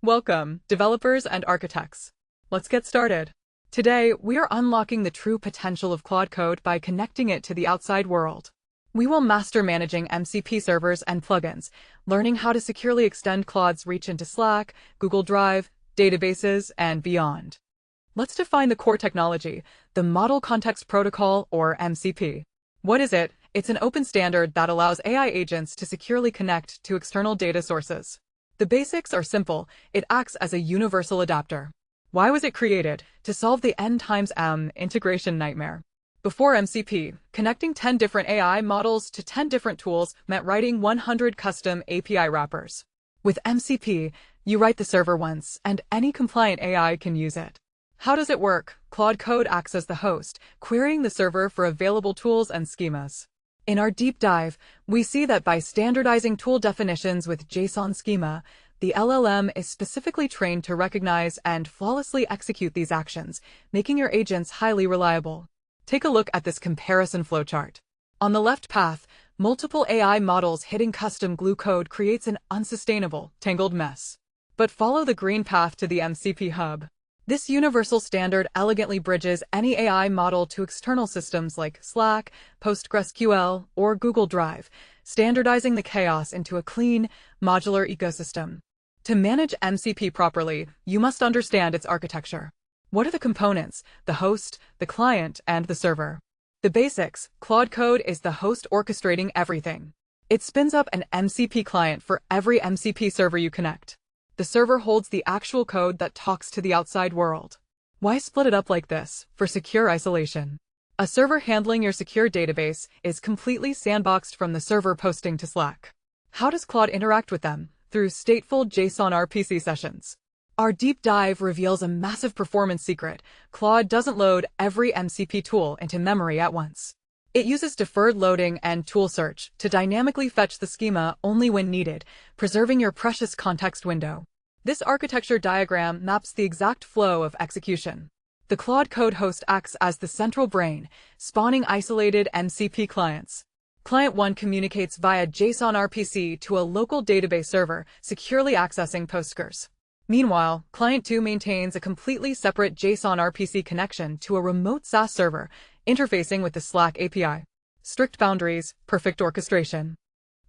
Welcome, developers and architects. Let's get started. Today, we are unlocking the true potential of Claude Code by connecting it to the outside world. We will master managing MCP servers and plugins, learning how to securely extend Claude's reach into Slack, Google Drive, databases, and beyond. Let's define the core technology, the Model Context Protocol, or MCP. What is it? It's an open standard that allows AI agents to securely connect to external data sources. The basics are simple. It acts as a universal adapter. Why was it created? To solve the N times M integration nightmare. Before MCP, connecting 10 different AI models to 10 different tools meant writing 100 custom API wrappers. With MCP, you write the server once, and any compliant AI can use it. How does it work? Claude Code acts as the host, querying the server for available tools and schemas. In our deep dive, we see that by standardizing tool definitions with JSON schema, the LLM is specifically trained to recognize and flawlessly execute these actions, making your agents highly reliable. Take a look at this comparison flowchart. On the left path, multiple AI models hitting custom glue code creates an unsustainable, tangled mess. But follow the green path to the MCP hub. This universal standard elegantly bridges any AI model to external systems like Slack, PostgreSQL, or Google Drive, standardizing the chaos into a clean, modular ecosystem. To manage MCP properly, you must understand its architecture. What are the components? The host, the client, and the server. The basics: Claude Code is the host orchestrating everything. It spins up an MCP client for every MCP server you connect. The server holds the actual code that talks to the outside world. Why split it up like this? For secure isolation. A server handling your secure database is completely sandboxed from the server posting to Slack. How does Claude interact with them? Through stateful JSON RPC sessions. Our deep dive reveals a massive performance secret. Claude doesn't load every MCP tool into memory at once. It uses deferred loading and tool search to dynamically fetch the schema only when needed, preserving your precious context window. This architecture diagram maps the exact flow of execution. The Claude Code host acts as the central brain, spawning isolated MCP clients. Client 1 communicates via JSON RPC to a local database server, securely accessing Postgres. Meanwhile, Client 2 maintains a completely separate JSON RPC connection to a remote SaaS server, interfacing with the Slack API. Strict boundaries, perfect orchestration.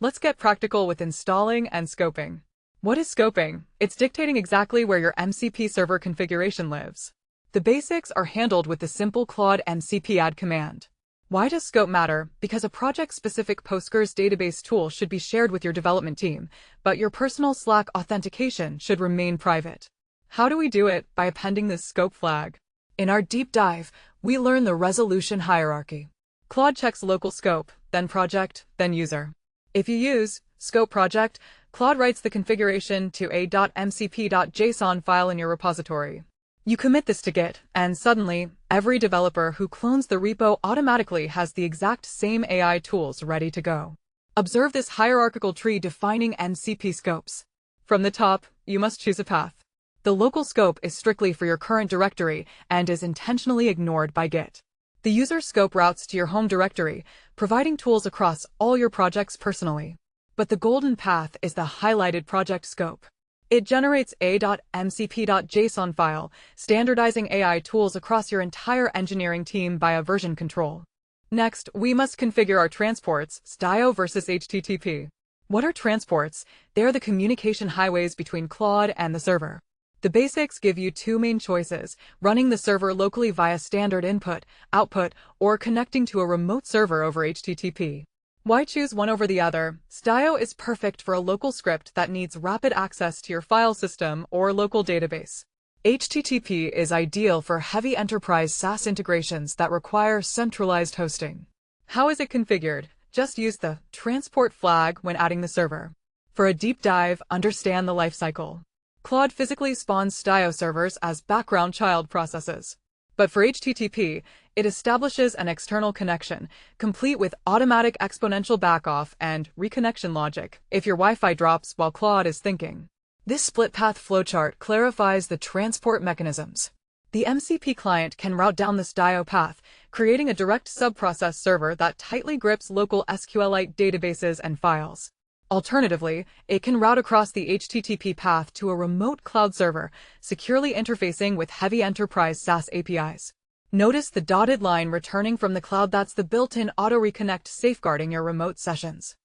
Let's get practical with installing and scoping. What is scoping? It's dictating exactly where your MCP server configuration lives. The basics are handled with the simple Claude MCP add command. Why does scope matter? Because a project-specific Postgres database tool should be shared with your development team, but your personal Slack authentication should remain private. How do we do it? By appending this scope flag. In our deep dive, we learn the resolution hierarchy. Claude checks local scope, then project, then user. If you use scope project, Claude writes the configuration to a .mcp.json file in your repository. You commit this to Git, and suddenly, every developer who clones the repo automatically has the exact same AI tools ready to go. Observe this hierarchical tree defining MCP scopes. From the top, you must choose a path. The local scope is strictly for your current directory and is intentionally ignored by Git. The user scope routes to your home directory, providing tools across all your projects personally. But the golden path is the highlighted project scope. It generates a.mcp.json file, standardizing AI tools across your entire engineering team via version control. Next, we must configure our transports, SDLC versus HTTP. What are transports? They are the communication highways between Claude and the server. The basics give you two main choices: running the server locally via standard input, output, or connecting to a remote server over HTTP. Why choose one over the other? SDLC is perfect for a local script that needs rapid access to your file system or local database. HTTP is ideal for heavy enterprise SaaS integrations that require centralized hosting. How is it configured? Just use the transport flag when adding the server. For a deep dive, understand the lifecycle. Claude physically spawns SDLC servers as background child processes. But for HTTP, it establishes an external connection, complete with automatic exponential backoff and reconnection logic if your Wi-Fi drops while Claude is thinking. This split-path flowchart clarifies the transport mechanisms. The MCP client can route down the SDLC path, creating a direct subprocess server that tightly grips local SQLite databases and files. Alternatively, it can route across the HTTP path to a remote cloud server, securely interfacing with heavy enterprise SaaS APIs. Notice the dotted line returning from the cloud. That's the built-in auto-reconnect safeguarding your remote sessions.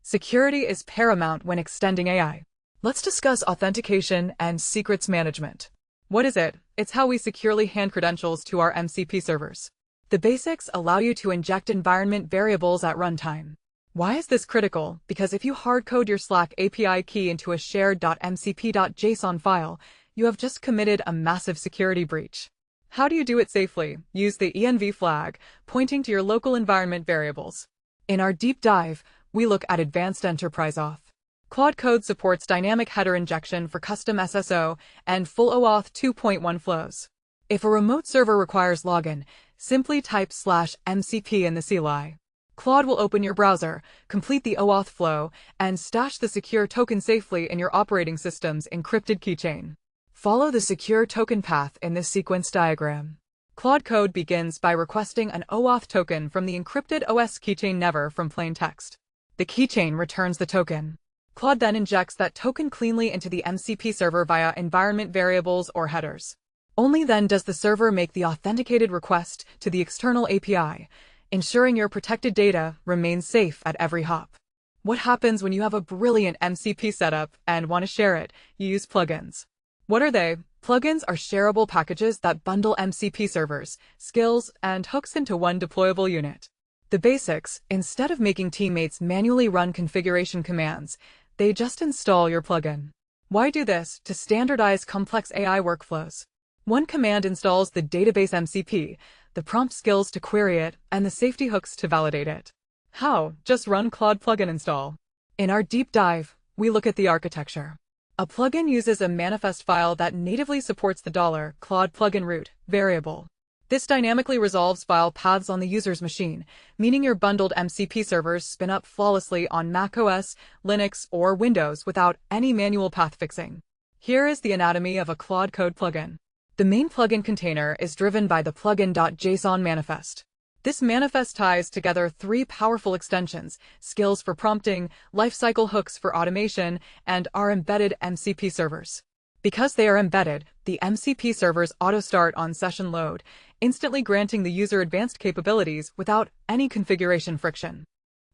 Security is paramount when extending AI. Let's discuss authentication and secrets management. What is it? It's how we securely hand credentials to our MCP servers. The basics allow you to inject environment variables at runtime. Why is this critical? Because if you hardcode your Slack API key into a shared .mcp.json file, you have just committed a massive security breach. How do you do it safely? Use the env flag, pointing to your local environment variables. In our deep dive, we look at advanced enterprise auth. Claude Code supports dynamic header injection for custom SSO and full OAuth 2.1 flows. If a remote server requires login, simply type /mcp in the CLI. Claude will open your browser, complete the OAuth flow, and stash the secure token safely in your operating system's encrypted keychain. Follow the secure token path in this sequence diagram. Claude Code begins by requesting an OAuth token from the encrypted OS keychain, never from plain text. The keychain returns the token. Claude then injects that token cleanly into the MCP server via environment variables or headers. Only then does the server make the authenticated request to the external API, ensuring your protected data remains safe at every hop. What happens when you have a brilliant MCP setup and want to share it? You use plugins. What are they? Plugins are shareable packages that bundle MCP servers, skills, and hooks into one deployable unit. The basics: instead of making teammates manually run configuration commands, they just install your plugin. Why do this? To standardize complex AI workflows. One command installs the database MCP, the prompt skills to query it, and the safety hooks to validate it. How? Just run Claude plugin install. In our deep dive, we look at the architecture. A plugin uses a manifest file that natively supports the $Claude plugin root variable. This dynamically resolves file paths on the user's machine, meaning your bundled MCP servers spin up flawlessly on macOS, Linux, or Windows without any manual path fixing. Here is the anatomy of a Claude Code plugin. The main plugin container is driven by the plugin.json manifest. This manifest ties together three powerful extensions: skills for prompting, lifecycle hooks for automation, and our embedded MCP servers. Because they are embedded, the MCP servers auto-start on session load, instantly granting the user advanced capabilities without any configuration friction.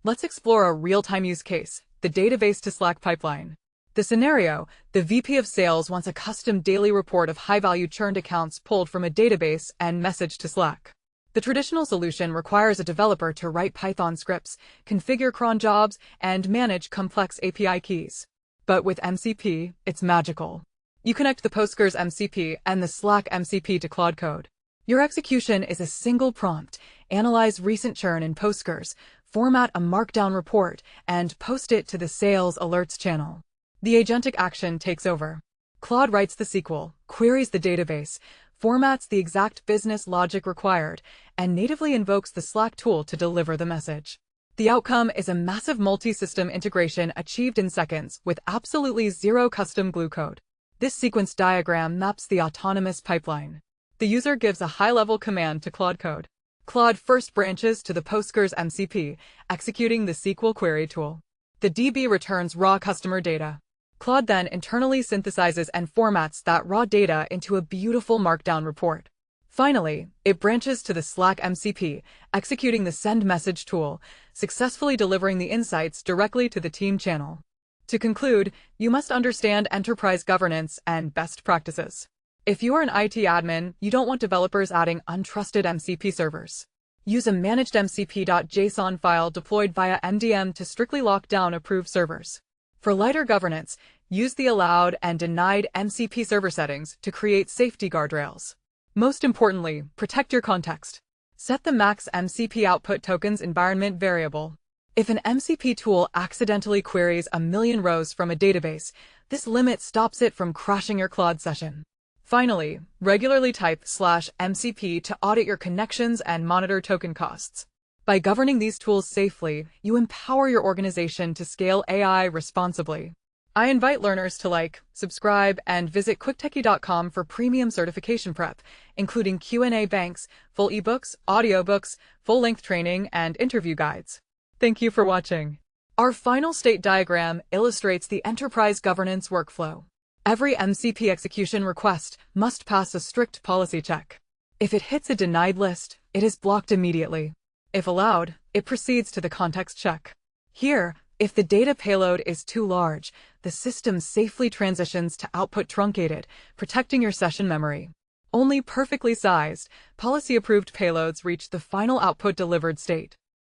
Let's explore a real-time use case: the database to Slack pipeline. The scenario: the VP of Sales wants a custom daily report of high-value churned accounts pulled from a database and messaged to Slack. The traditional solution requires a developer to write Python scripts, configure cron jobs, and manage complex API keys. But with MCP, it's magical. You connect the Postgres MCP and the Slack MCP to Claude Code. Your execution is a single prompt: analyze recent churn in Postgres, format a markdown report, and post it to the sales alerts channel. The agentic action takes over. Claude writes the SQL, queries the database, formats the exact business logic required, and natively invokes the Slack tool to deliver the message. The outcome is a massive multi-system integration achieved in seconds with absolutely zero custom glue code. This sequence diagram maps the autonomous pipeline. The user gives a high-level command to Claude Code. Claude first branches to the Postgres MCP, executing the SQL query tool. The DB returns raw customer data. Claude then internally synthesizes and formats that raw data into a beautiful markdown report. Finally, it branches to the Slack MCP, executing the send message tool, successfully delivering the insights directly to the team channel. To conclude, you must understand enterprise governance and best practices. If you are an IT admin, you don't want developers adding untrusted MCP servers. Use a managed MCP.json file deployed via MDM to strictly lock down approved servers. For lighter governance, use the allowed and denied MCP server settings to create safety guardrails. Most importantly, protect your context. Set the max MCP output tokens environment variable. If an MCP tool accidentally queries 1,000,000 rows from a database, this limit stops it from crashing your Claude session. Finally, regularly type /MCP to audit your connections and monitor token costs. By governing these tools safely, you empower your organization to scale AI responsibly. I invite learners to like, subscribe, and visit quicktechie.com for premium certification prep, including Q&A banks, full ebooks, audiobooks, full-length training, and interview guides. Thank you for watching. Our final state diagram illustrates the enterprise governance workflow. Every MCP execution request must pass a strict policy check. If it hits a denied list, it is blocked immediately. If allowed, it proceeds to the context check. Here, if the data payload is too large, the system safely transitions to output truncated, protecting your session memory. Only perfectly sized, policy-approved payloads reach the final output delivered state.